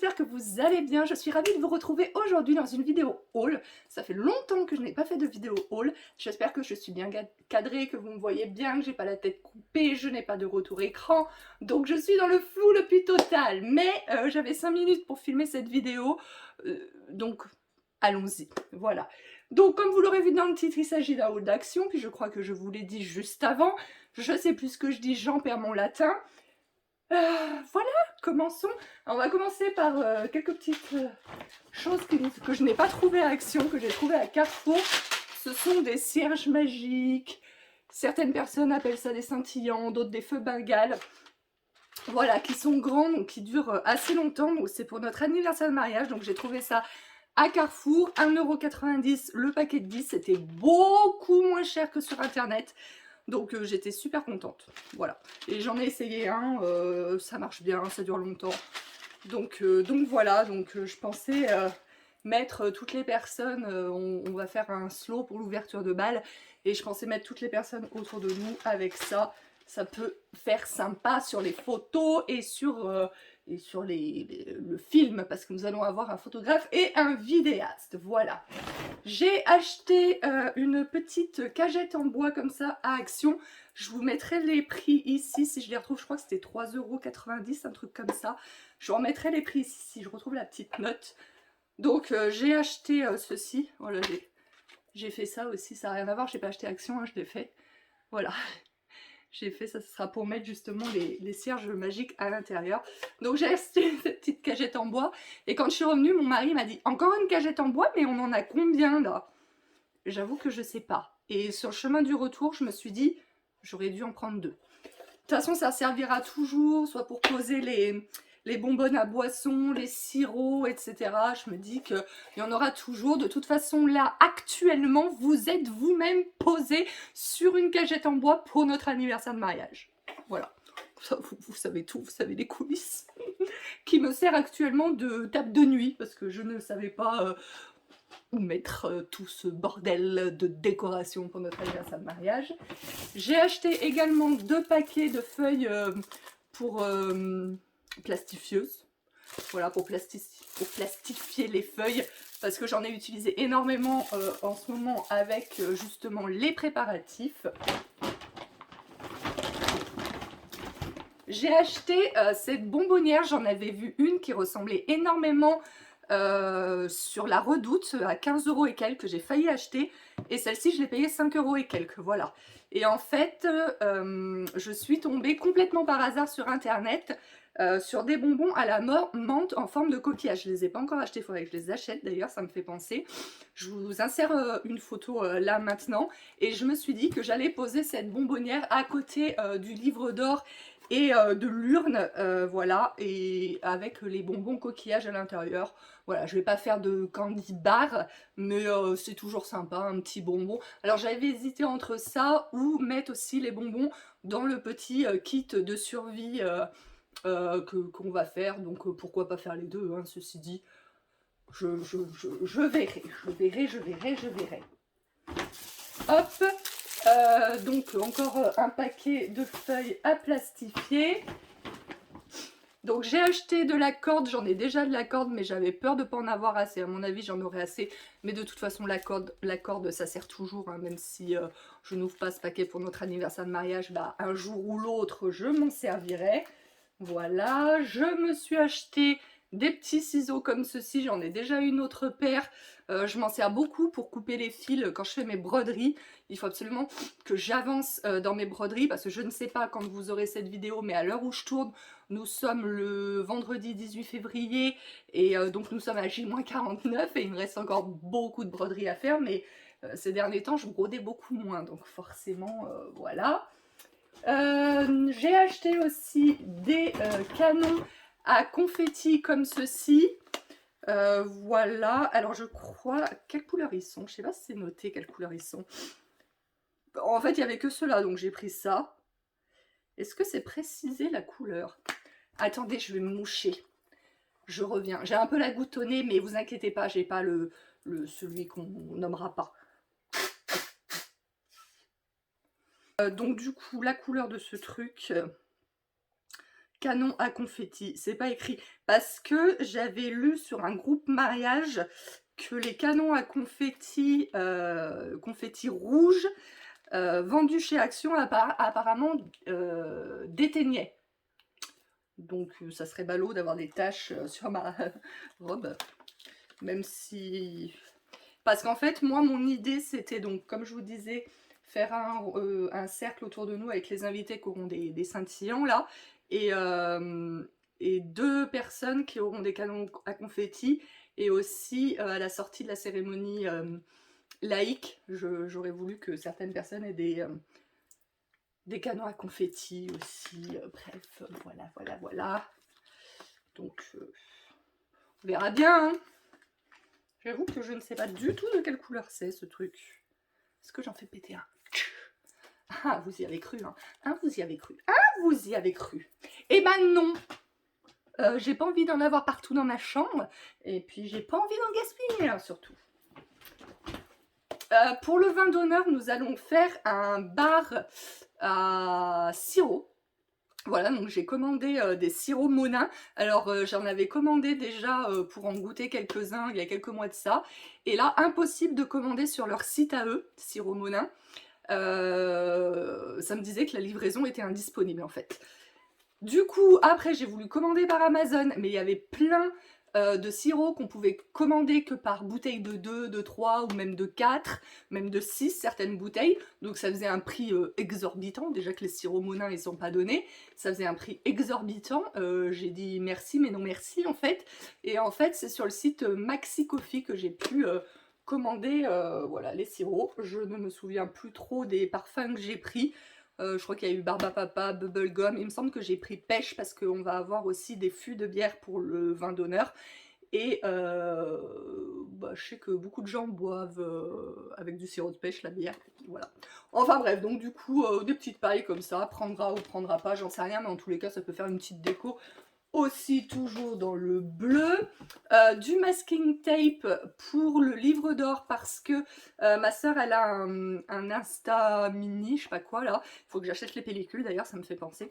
j'espère que vous allez bien. Je suis ravie de vous retrouver aujourd'hui dans une vidéo haul. Ça fait longtemps que je n'ai pas fait de vidéo haul. J'espère que je suis bien cadrée, que vous me voyez bien, que j'ai pas la tête coupée, je n'ai pas de retour écran. Donc je suis dans le flou le plus total. Mais j'avais 5 minutes pour filmer cette vidéo. Donc allons-y. Voilà. Donc comme vous l'aurez vu dans le titre, il s'agit d'un haul d'action. Puis je crois que je vous l'ai dit juste avant. Je sais plus ce que je dis, j'en perds mon latin. Voilà, commençons. On va commencer par quelques petites choses que je n'ai pas trouvées à Action, que j'ai trouvées à Carrefour. Ce sont des cierges magiques. Certaines personnes appellent ça des scintillants, d'autres des feux bengales. Voilà, qui sont grands, donc qui durent assez longtemps. Donc c'est pour notre anniversaire de mariage, donc j'ai trouvé ça à Carrefour, 1,90 € le paquet de 10. C'était beaucoup moins cher que sur internet. Donc j'étais super contente, voilà. Et j'en ai essayé un, ça marche bien, ça dure longtemps. Donc voilà, je pensais mettre toutes les personnes, on va faire un slow pour l'ouverture de bal, et je pensais mettre toutes les personnes autour de nous avec ça. Ça peut faire sympa sur les photos et sur le film, parce que nous allons avoir un photographe et un vidéaste, voilà. J'ai acheté une petite cagette en bois comme ça à Action. Je vous mettrai les prix ici si je les retrouve. Je crois que c'était 3,90 €, un truc comme ça. Je vous remettrai les prix ici si je retrouve la petite note. Donc j'ai acheté ceci. Voilà, j'ai fait ça aussi. Ça n'a rien à voir, j'ai pas acheté Action, hein, je l'ai fait. Voilà. J'ai fait ça, ce sera pour mettre justement les cierges magiques à l'intérieur. Donc j'ai acheté cette petite cagette en bois. Et quand je suis revenue, mon mari m'a dit « Encore une cagette en bois, mais on en a combien là ?» J'avoue que je sais pas. Et sur le chemin du retour, je me suis dit « J'aurais dû en prendre 2. » De toute façon, ça servira toujours, soit pour poser les bonbonnes à boisson, les sirops, etc. Je me dis qu'il y en aura toujours. De toute façon, là, actuellement, vous êtes vous-même posé sur une cagette en bois pour notre anniversaire de mariage. Voilà. Ça, vous savez tout, vous savez les coulisses. Qui me sert actuellement de table de nuit, parce que je ne savais pas où mettre tout ce bordel de décoration pour notre anniversaire de mariage. J'ai acheté également 2 paquets de feuilles pour plastifieuses. Voilà, pour plastifier les feuilles, parce que j'en ai utilisé énormément en ce moment avec justement les préparatifs. J'ai acheté cette bonbonnière, j'en avais vu une qui ressemblait énormément sur la Redoute à 15 € et quelques, j'ai failli acheter, et celle-ci je l'ai payée 5 € et quelques, voilà. Et en fait, je suis tombée complètement par hasard sur internet sur des bonbons à la menthe en forme de coquillage. Je les ai pas encore achetés, il faudrait que je les achète d'ailleurs, ça me fait penser. Je vous insère une photo là maintenant, et je me suis dit que j'allais poser cette bonbonnière à côté du livre d'or et de l'urne, voilà, et avec les bonbons coquillages à l'intérieur. Voilà, je vais pas faire de candy bar, mais c'est toujours sympa, un petit bonbon. Alors j'avais hésité entre ça ou mettre aussi les bonbons dans le petit kit de survie qu'on va faire, donc pourquoi pas faire les deux, hein, ceci dit. Je verrai, je verrai. Hop, donc encore un paquet de feuilles à plastifier. Donc j'ai acheté de la corde, j'en ai déjà de la corde, mais j'avais peur de ne pas en avoir assez. À mon avis, j'en aurais assez, mais de toute façon, la corde ça sert toujours, hein, même si je n'ouvre pas ce paquet pour notre anniversaire de mariage, bah, un jour ou l'autre, je m'en servirai. Voilà, je me suis acheté des petits ciseaux comme ceci, j'en ai déjà une autre paire. Je m'en sers beaucoup pour couper les fils quand je fais mes broderies. Il faut absolument que j'avance dans mes broderies, parce que je ne sais pas quand vous aurez cette vidéo, mais à l'heure où je tourne, nous sommes le vendredi 18 février, et donc nous sommes à J-49, et il me reste encore beaucoup de broderies à faire, mais ces derniers temps je brodais beaucoup moins, donc forcément voilà. J'ai acheté aussi des canons à confetti comme ceci. Voilà, alors je crois, quelle couleur ils sont? Je sais pas si c'est noté quelle couleur ils sont. En fait il n'y avait que ceux-là, donc j'ai pris ça. Est-ce que c'est précisé la couleur? Attendez, je vais me moucher. Je reviens. J'ai un peu la goutte au nez, mais vous inquiétez pas, j'ai pas celui qu'on nommera pas. Donc du coup, la couleur de ce truc, canon à confetti, c'est pas écrit. Parce que j'avais lu sur un groupe mariage que les canons à confetti, confetti rouge, vendus chez Action apparemment déteignaient. Donc ça serait ballot d'avoir des taches sur ma robe, même si... Parce qu'en fait, moi, mon idée, c'était donc, comme je vous disais, faire un cercle autour de nous avec les invités qui auront des scintillants, là, et 2 personnes qui auront des canons à confetti, et aussi à la sortie de la cérémonie laïque, j'aurais voulu que certaines personnes aient des canons à confetti aussi, bref, voilà. Donc, on verra bien, hein. J'avoue que je ne sais pas du tout de quelle couleur c'est, ce truc. Est-ce que j'en fais péter un? Ah, vous y avez cru, hein. Hein, vous y avez cru. Ah, vous y avez cru. Eh ben non. J'ai pas envie d'en avoir partout dans ma chambre. Et puis, j'ai pas envie d'en gaspiller, hein, surtout. Pour le vin d'honneur, nous allons faire un bar à sirop. Voilà, donc j'ai commandé des sirops Monin. Alors j'en avais commandé déjà pour en goûter quelques-uns il y a quelques mois de ça. Et là, impossible de commander sur leur site à eux, sirop Monin. Ça me disait que la livraison était indisponible en fait. Du coup, après j'ai voulu commander par Amazon, mais il y avait plein de sirops qu'on pouvait commander que par bouteille de 2, de 3 ou même de 4, même de 6 certaines bouteilles. Donc ça faisait un prix exorbitant, déjà que les sirops Monin ils sont pas donnés, ça faisait un prix exorbitant. J'ai dit merci mais non merci en fait. Et en fait c'est sur le site Maxi Coffee que j'ai pu commander voilà, les sirops. Je ne me souviens plus trop des parfums que j'ai pris. Je crois qu'il y a eu Barbapapa, Bubblegum, il me semble que j'ai pris Pêche parce qu'on va avoir aussi des fûts de bière pour le vin d'honneur. Et bah, je sais que beaucoup de gens boivent avec du sirop de pêche la bière, voilà. Enfin bref, donc du coup, des petites pailles comme ça, prendra ou prendra pas, j'en sais rien, mais en tous les cas, ça peut faire une petite déco. Aussi toujours dans le bleu, du masking tape pour le livre d'or parce que ma soeur elle a un Insta mini, je sais pas quoi là, il faut que j'achète les pellicules d'ailleurs, ça me fait penser.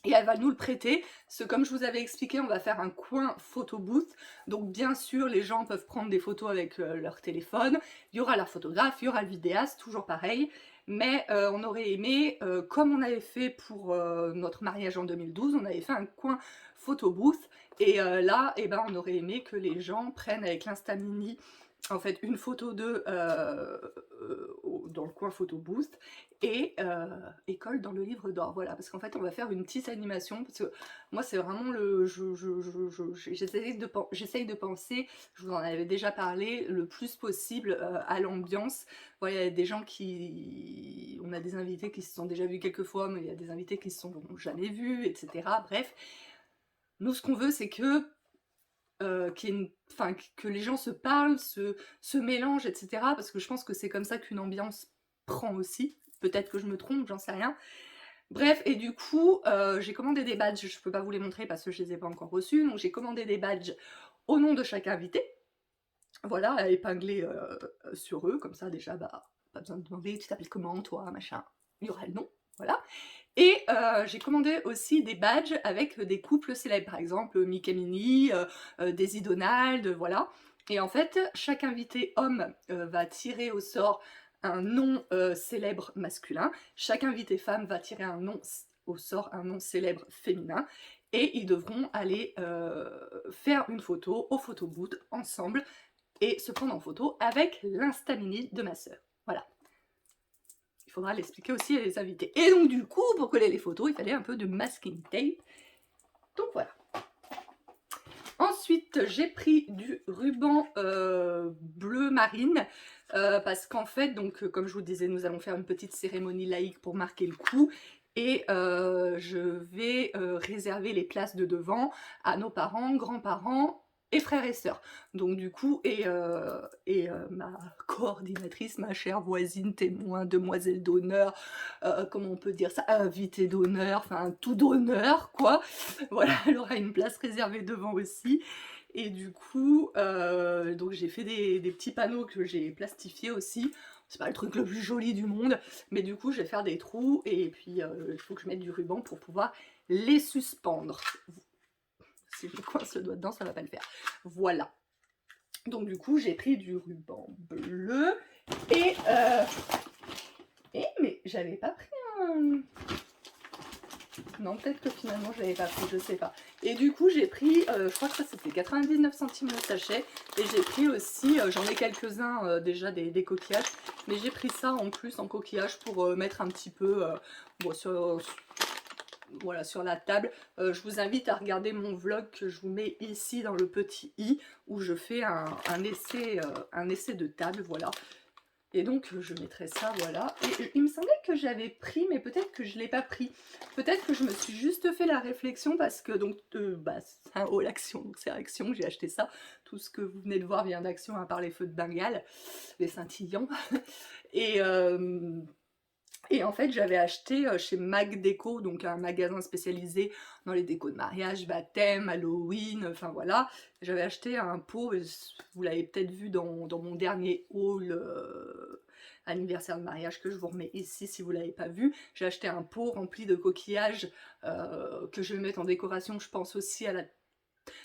Et elle va nous le prêter, parce que comme je vous avais expliqué, on va faire un coin photo booth, donc bien sûr les gens peuvent prendre des photos avec leur téléphone, il y aura la photographe, il y aura le vidéaste, toujours pareil, mais on aurait aimé, comme on avait fait pour notre mariage en 2012, on avait fait un coin photo booth, et là, eh ben, on aurait aimé que les gens prennent avec l'Insta Mini en fait une photo d'eux dans le coin photo boost et colle dans le livre d'or, voilà, parce qu'en fait on va faire une petite animation, parce que moi c'est vraiment le... j'essaye de penser, je vous en avais déjà parlé, le plus possible à l'ambiance. Voilà, il y a des gens qui... on a des invités qui se sont déjà vus quelques fois, mais il y a des invités qui se sont jamais vus, etc. Bref, nous ce qu'on veut c'est que que les gens se parlent, se mélangent, etc. Parce que je pense que c'est comme ça qu'une ambiance prend aussi. Peut-être que je me trompe, j'en sais rien. Bref, et du coup, j'ai commandé des badges, je peux pas vous les montrer parce que je les ai pas encore reçus, donc j'ai commandé des badges au nom de chaque invité. Voilà, à épingler sur eux, comme ça déjà, bah, pas besoin de demander, tu t'appelles comment toi, machin. Il y aura le nom, voilà. Et j'ai commandé aussi des badges avec des couples célèbres, par exemple Mick et Minnie, Daisy Donald, voilà. Et en fait, chaque invité homme va tirer au sort un nom célèbre masculin, chaque invité femme va tirer un nom au sort, un nom célèbre féminin, et ils devront aller faire une photo au photo booth ensemble et se prendre en photo avec l'Insta Mini de ma sœur. Voilà. Il faudra l'expliquer aussi à les invités. Et donc du coup, pour coller les photos, il fallait un peu de masking tape. Donc voilà. Ensuite, j'ai pris du ruban bleu marine parce qu'en fait, donc comme je vous disais, nous allons faire une petite cérémonie laïque pour marquer le coup. Et je vais réserver les places de devant à nos parents, grands-parents et frères et sœurs. Donc du coup, ma coordinatrice, ma chère voisine, témoin, demoiselle d'honneur, comment on peut dire ça, invitée d'honneur, enfin tout d'honneur quoi. Voilà, elle aura une place réservée devant aussi. Et du coup, donc j'ai fait des petits panneaux que j'ai plastifiés aussi. C'est pas le truc le plus joli du monde, mais du coup je vais faire des trous et puis il faut que je mette du ruban pour pouvoir les suspendre. Si je coince le doigt dedans, ça va pas le faire. Voilà. Donc du coup, j'ai pris du ruban bleu et mais j'avais pas pris un... Non, peut-être que finalement je l'avais pas pris, je sais pas. Et du coup, j'ai pris, je crois que ça c'était 99 centimes le sachet. Et j'ai pris aussi, j'en ai quelques-uns déjà des coquillages. Mais j'ai pris ça en plus en coquillage pour mettre un petit peu bon, voilà, sur la table. Je vous invite à regarder mon vlog que je vous mets ici dans le petit i où je fais un essai de table, voilà. Et donc je mettrai ça, voilà. Et il me semblait que j'avais pris, mais peut-être que je ne l'ai pas pris. Peut-être que je me suis juste fait la réflexion parce que donc bah, c'est un haul Action, donc c'est Action que j'ai acheté ça. Tout ce que vous venez de voir vient d'Action à part les feux de Bengale, les scintillants. Et en fait, j'avais acheté chez Mag Déco, donc un magasin spécialisé dans les décos de mariage, baptême, Halloween, enfin voilà. J'avais acheté un pot, vous l'avez peut-être vu dans mon dernier haul anniversaire de mariage que je vous remets ici si vous ne l'avez pas vu. J'ai acheté un pot rempli de coquillages que je vais mettre en décoration, je pense aussi à la...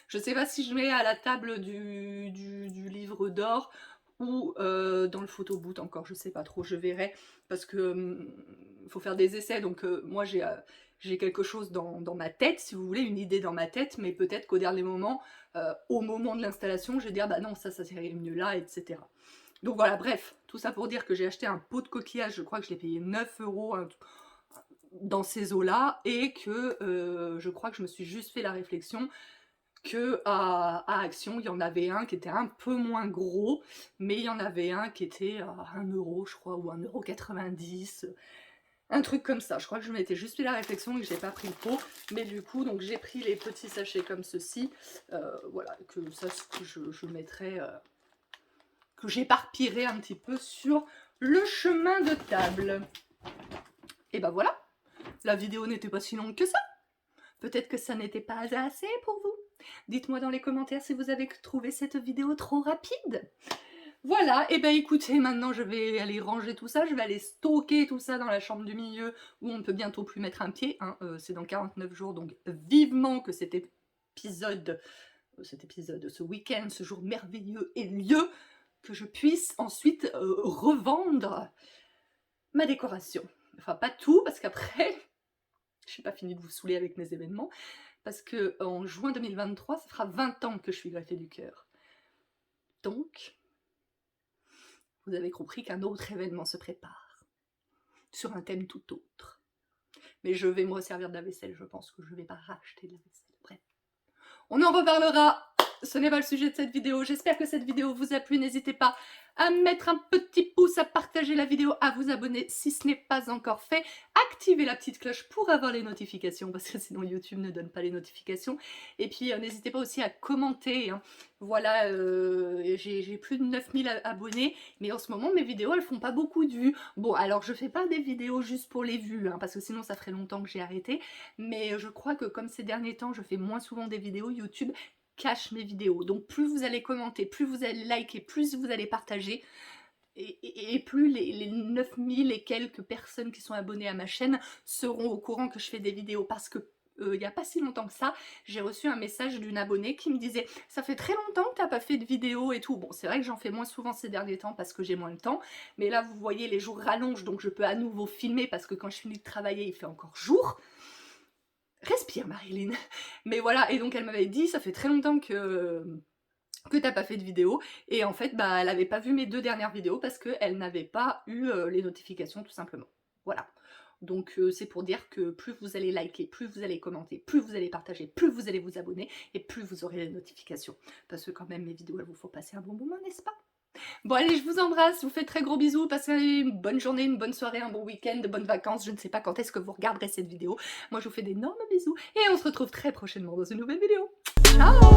Je sais pas si je mets à la table du livre d'or ou dans le photo boot encore, je sais pas trop, je verrai, parce que faut faire des essais, donc moi j'ai quelque chose dans ma tête, si vous voulez, une idée dans ma tête, mais peut-être qu'au dernier moment, au moment de l'installation, je vais dire bah non, ça serait mieux là, etc. Donc voilà, bref, tout ça pour dire que j'ai acheté un pot de coquillage, je crois que je l'ai payé 9 € dans ces eaux-là, et que je crois que je me suis juste fait la réflexion que à Action, il y en avait un qui était un peu moins gros, mais il y en avait un qui était à 1 €, je crois, ou 1,90 €, un truc comme ça. Je crois que je m'étais juste fait la réflexion et que j'ai pas pris le pot, mais du coup, donc j'ai pris les petits sachets comme ceci, voilà, que ça, que je mettrai, que j'éparpillerai un petit peu sur le chemin de table. Et ben voilà, la vidéo n'était pas si longue que ça. Peut-être que ça n'était pas assez pour vous. Dites-moi dans les commentaires si vous avez trouvé cette vidéo trop rapide. Voilà, et ben écoutez, maintenant je vais aller ranger tout ça, je vais aller stocker tout ça dans la chambre du milieu où on ne peut bientôt plus mettre un pied, hein, c'est dans 49 jours, donc vivement que cet épisode, ce week-end, ce jour merveilleux ait lieu, que je puisse ensuite revendre ma décoration. Enfin pas tout, parce qu'après, je n'ai pas fini de vous saouler avec mes événements, parce que en juin 2023, ça fera 20 ans que je suis greffée du cœur. Donc, vous avez compris qu'un autre événement se prépare, sur un thème tout autre. Mais je vais me resservir de la vaisselle, je pense que je ne vais pas racheter de la vaisselle. Bref, on en reparlera, ce n'est pas le sujet de cette vidéo. J'espère que cette vidéo vous a plu, n'hésitez pas à mettre un petit pouce, à partager la vidéo, à vous abonner si ce n'est pas encore fait. Activez la petite cloche pour avoir les notifications, parce que sinon YouTube ne donne pas les notifications. Et puis n'hésitez pas aussi à commenter, hein. Voilà, j'ai plus de 9000 abonnés, mais en ce moment mes vidéos elles font pas beaucoup de vues. Bon, alors je fais pas des vidéos juste pour les vues, hein, parce que sinon ça ferait longtemps que j'ai arrêté, mais je crois que comme ces derniers temps je fais moins souvent des vidéos, YouTube cache mes vidéos. Donc plus vous allez commenter, plus vous allez liker, plus vous allez partager, et plus les 9000 et quelques personnes qui sont abonnées à ma chaîne seront au courant que je fais des vidéos. Parce que il n'y a pas si longtemps que ça, j'ai reçu un message d'une abonnée qui me disait « Ça fait très longtemps que tu n'as pas fait de vidéo et tout ». Bon, c'est vrai que j'en fais moins souvent ces derniers temps parce que j'ai moins de temps. Mais là, vous voyez, les jours rallongent, donc je peux à nouveau filmer parce que quand je finis de travailler, il fait encore jour. Respire Marilyn. Mais voilà, et donc elle m'avait dit, ça fait très longtemps que t'as pas fait de vidéo, et en fait, bah, elle avait pas vu mes 2 dernières vidéos parce qu'elle n'avait pas eu les notifications tout simplement. Voilà. Donc c'est pour dire que plus vous allez liker, plus vous allez commenter, plus vous allez partager, plus vous allez vous abonner, et plus vous aurez les notifications. Parce que quand même, mes vidéos, elles vous font passer un bon moment, n'est-ce pas? Bon allez, je vous embrasse, je vous fais très gros bisous, passez une bonne journée, une bonne soirée, un bon week-end, de bonnes vacances, je ne sais pas quand est-ce que vous regarderez cette vidéo. Moi je vous fais d'énormes bisous, et on se retrouve très prochainement dans une nouvelle vidéo. Ciao!